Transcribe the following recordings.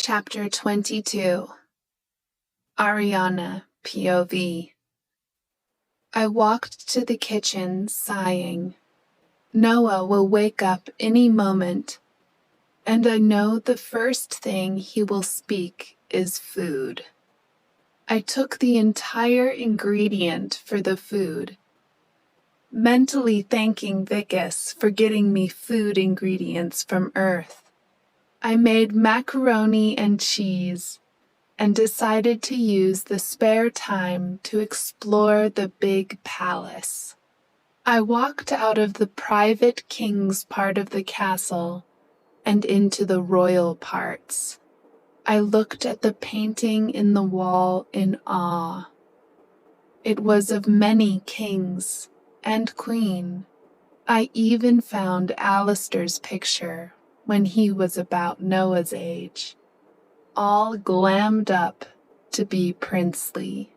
Chapter 22. Ariana, POV. I walked to the kitchen, sighing. Noah will wake up any moment, and I know the first thing he will speak is food. I took the entire ingredient for the food, mentally thanking Vicus for getting me food ingredients from Earth. I made macaroni and cheese and decided to use the spare time to explore the big palace. I walked out of the private king's part of the castle and into the royal parts. I looked at the painting in the wall in awe. It was of many kings and queen. I even found Alistair's picture when he was about Noah's age, all glammed up to be princely.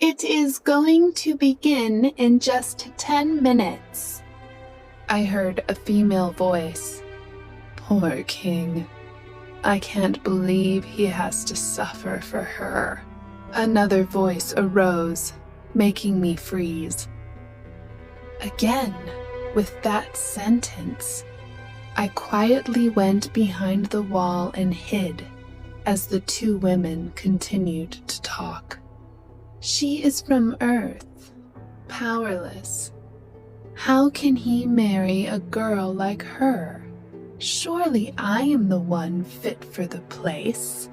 It is going to begin in just 10 minutes. I heard a female voice. Poor king. I can't believe he has to suffer for her. Another voice arose, making me freeze. Again, with that sentence, I quietly went behind the wall and hid as the two women continued to talk. She is from Earth, powerless. How can he marry a girl like her? Surely I am the one fit for the place.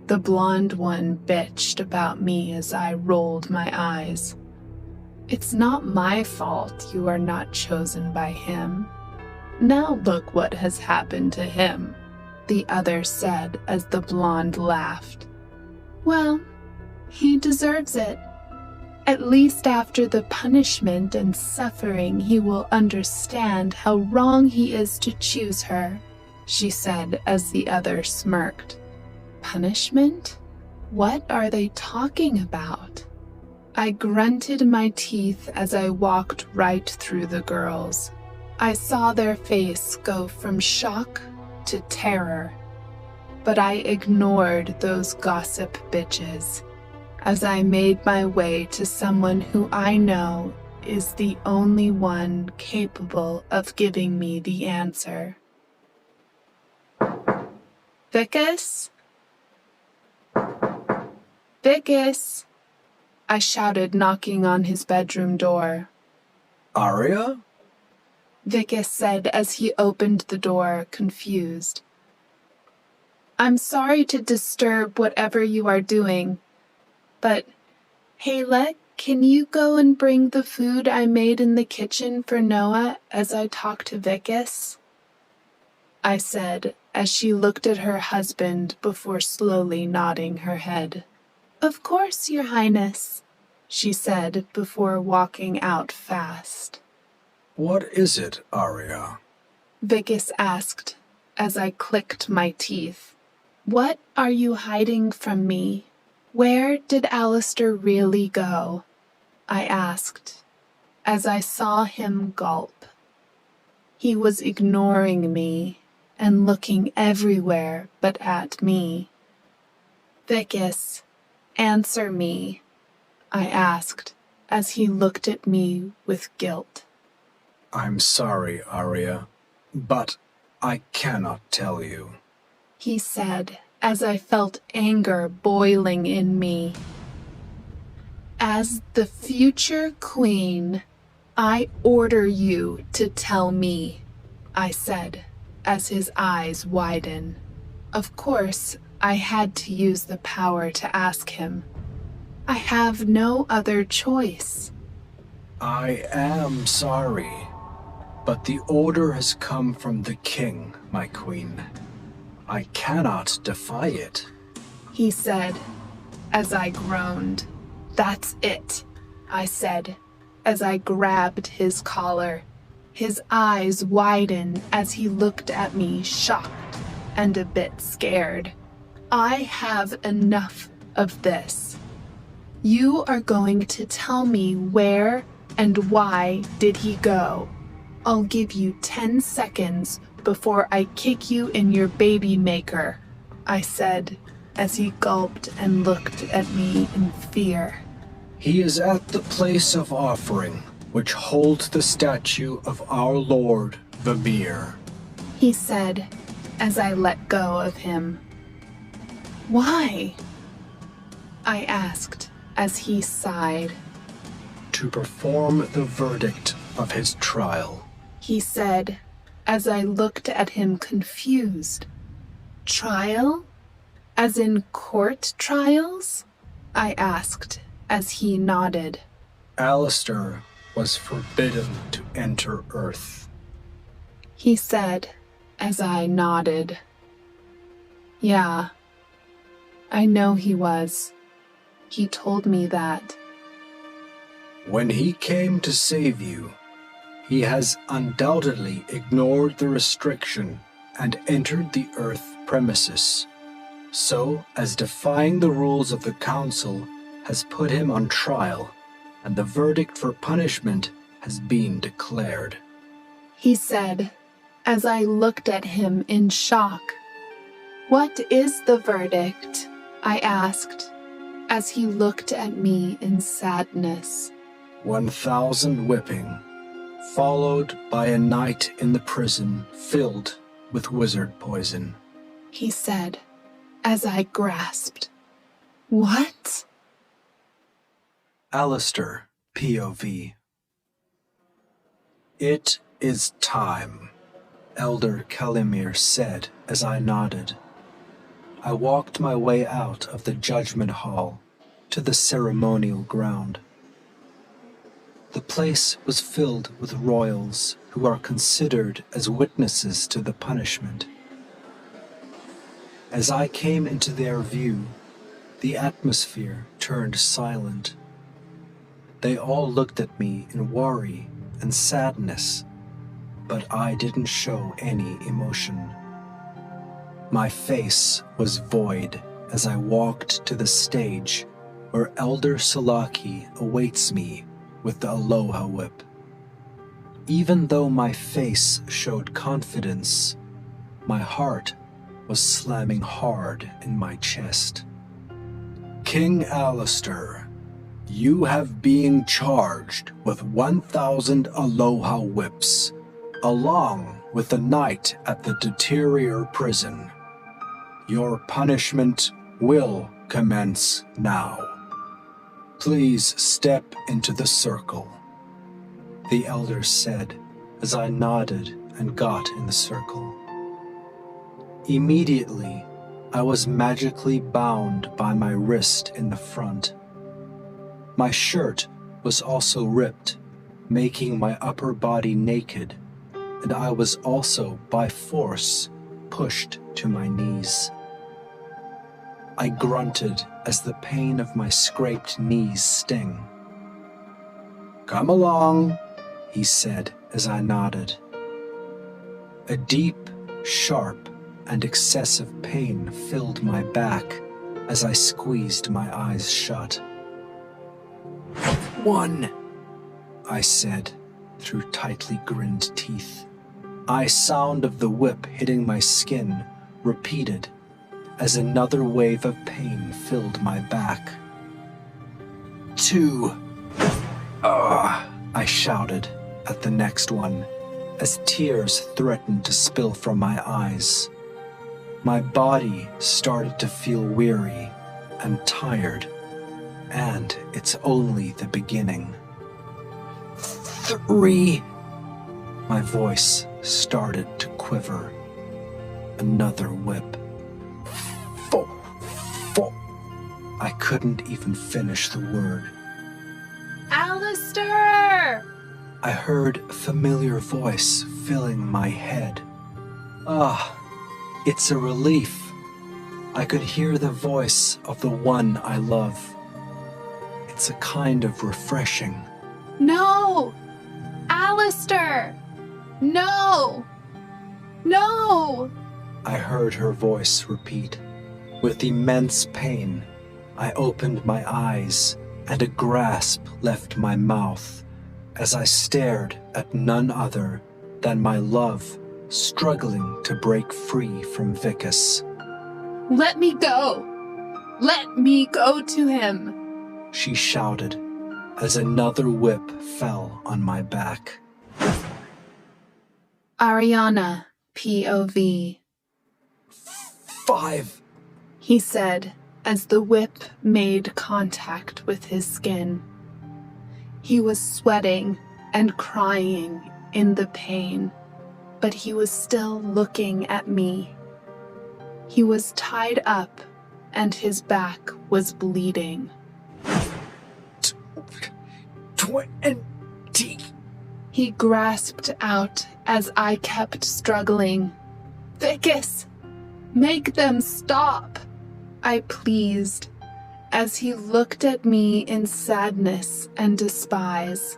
The blonde one bitched about me as I rolled my eyes. It's not my fault you are not chosen by him. Now look what has happened to him, the other said as the blonde laughed. Well, he deserves it. At least after the punishment and suffering he will understand how wrong he is to choose her, she said as the other smirked. Punishment? What are they talking about? I grunted my teeth as I walked right through the girls. I saw their face go from shock to terror, but I ignored those gossip bitches as I made my way to someone who I know is the only one capable of giving me the answer. Vicus? Vicus! I shouted, knocking on his bedroom door. Aria? Vicus said as he opened the door, confused. I'm sorry to disturb whatever you are doing, but, Hayla, can you go and bring the food I made in the kitchen for Noah as I talk to Vicus? I said as she looked at her husband before slowly nodding her head. Of course, Your Highness, she said before walking out fast. What is it, Aria? Vicus asked as I clicked my teeth. What are you hiding from me? Where did Alistair really go? I asked as I saw him gulp. He was ignoring me and looking everywhere but at me. Vicus, answer me, I asked as he looked at me with guilt. I'm sorry, Aria, but I cannot tell you, he said as I felt anger boiling in me. As the future queen, I order you to tell me, I said as his eyes widened. Of course, I had to use the power to ask him. I have no other choice. I am sorry, but the order has come from the king, my queen. I cannot defy it, he said as I groaned. That's it, I said as I grabbed his collar. His eyes widened as he looked at me, shocked and a bit scared. I have enough of this. You are going to tell me where and why did he go. I'll give you 10 seconds before I kick you in your baby maker. I said, as he gulped and looked at me in fear. He is at the place of offering, which holds the statue of our Lord, Vamir, he said, as I let go of him. Why? I asked, as he sighed. to perform the verdict of his trial, He said, as I looked at him confused. Trial? As in court trials? I asked, as he nodded. Alistair was forbidden to enter Earth. He said, as I nodded. Yeah, I know he was. He told me that. When he came to save you, he has undoubtedly ignored the restriction and entered the Earth premises, so as defying the rules of the Council has put him on trial, and the verdict for punishment has been declared. He said, as I looked at him in shock. What is the verdict? I asked, as he looked at me in sadness. 1,000 whipping, followed by a night in the prison filled with wizard poison. He said, as I grasped. What? Alistair, POV. It is time, Elder Kalimir said as I nodded. I walked my way out of the judgment hall to the ceremonial ground. The place was filled with royals who are considered as witnesses to the punishment. As I came into their view, the atmosphere turned silent. They all looked at me in worry and sadness, but I didn't show any emotion. My face was void as I walked to the stage where Elder Salaki awaits me with the Aloha Whip. Even though my face showed confidence, my heart was slamming hard in my chest. King Alistair, you have been charged with 1,000 Aloha Whips, along with the night at the Deterior prison. Your punishment will commence now. Please step into the circle, the elder said as I nodded and got in the circle. Immediately, I was magically bound by my wrist in the front. My shirt was also ripped, making my upper body naked, and I was also by force pushed to my knees. I grunted as the pain of my scraped knees sting. Come along, he said as I nodded. A deep, sharp, and excessive pain filled my back as I squeezed my eyes shut. 1, I said through tightly grinned teeth. Sound of the whip hitting my skin repeated as another wave of pain filled my back. 2, I shouted at the next one as tears threatened to spill from my eyes. My body started to feel weary and tired, and it's only the beginning. 3, my voice started to quiver. Another whip. 4, I couldn't even finish the word. Alistair! I heard a familiar voice filling my head. It's a relief. I could hear the voice of the one I love. It's a kind of refreshing. No! Alistair! No! No! I heard her voice repeat. With immense pain, I opened my eyes and a grasp left my mouth as I stared at none other than my love struggling to break free from Vicus. Let me go! Let me go to him! She shouted as another whip fell on my back. Ariana, POV. 5. He said as the whip made contact with his skin. He was sweating and crying in the pain, but he was still looking at me. He was tied up and his back was bleeding. 20. He grasped out as I kept struggling. Vicus, make them stop, I pleased, as he looked at me in sadness and despise.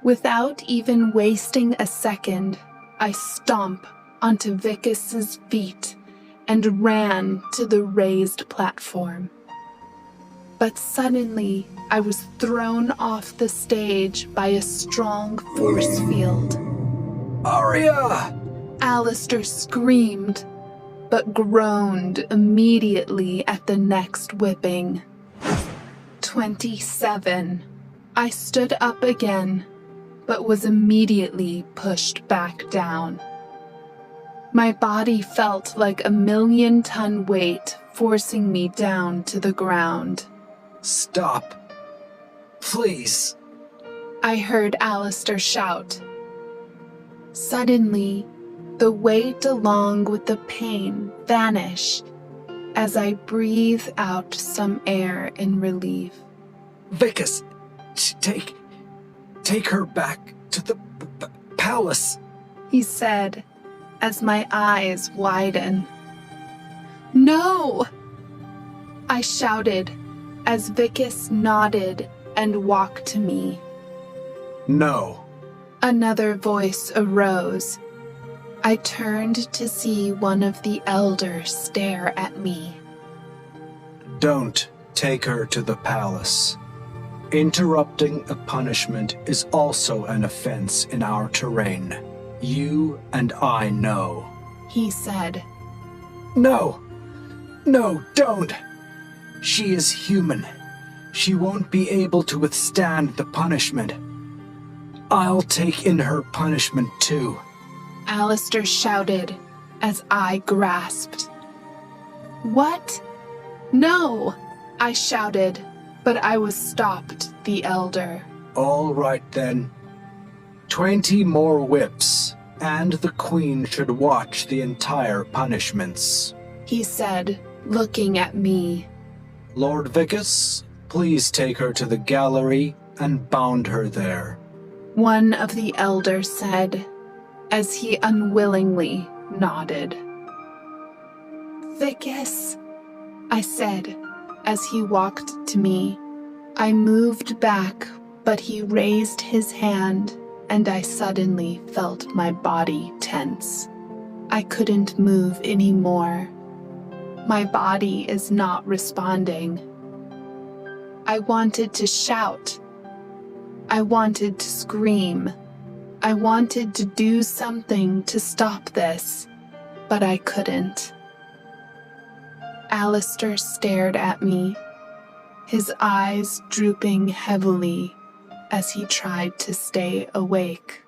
Without even wasting a second, I stomped onto Vicus's feet and ran to the raised platform. But suddenly, I was thrown off the stage by a strong force field. Aria! Alistair screamed, but groaned immediately at the next whipping. 27. I stood up again, but was immediately pushed back down. My body felt like a 1,000,000-ton weight forcing me down to the ground. Stop. Please. I heard Alistair shout. Suddenly, the weight along with the pain vanished as I breathed out some air in relief. Vicus, take her back to the palace, he said as my eyes widened. No! I shouted as Vicus nodded and walked to me. No. Another voice arose. I turned to see one of the elders stare at me. Don't take her to the palace. Interrupting a punishment is also an offense in our terrain. You and I know, he said. No, don't. She is human. She won't be able to withstand the punishment. I'll take in her punishment too. Alistair shouted as I grasped. What? No, I shouted, but I was stopped, the elder. All right then. 20 more whips, and the queen should watch the entire punishments, he said, looking at me. Lord Vicus, please take her to the gallery and bound her there, one of the elders said, as he unwillingly nodded. Vicus, I said, as he walked to me. I moved back, but he raised his hand, and I suddenly felt my body tense. I couldn't move anymore. My body is not responding. I wanted to shout. I wanted to scream. I wanted to do something to stop this, but I couldn't. Alistair stared at me, his eyes drooping heavily as he tried to stay awake.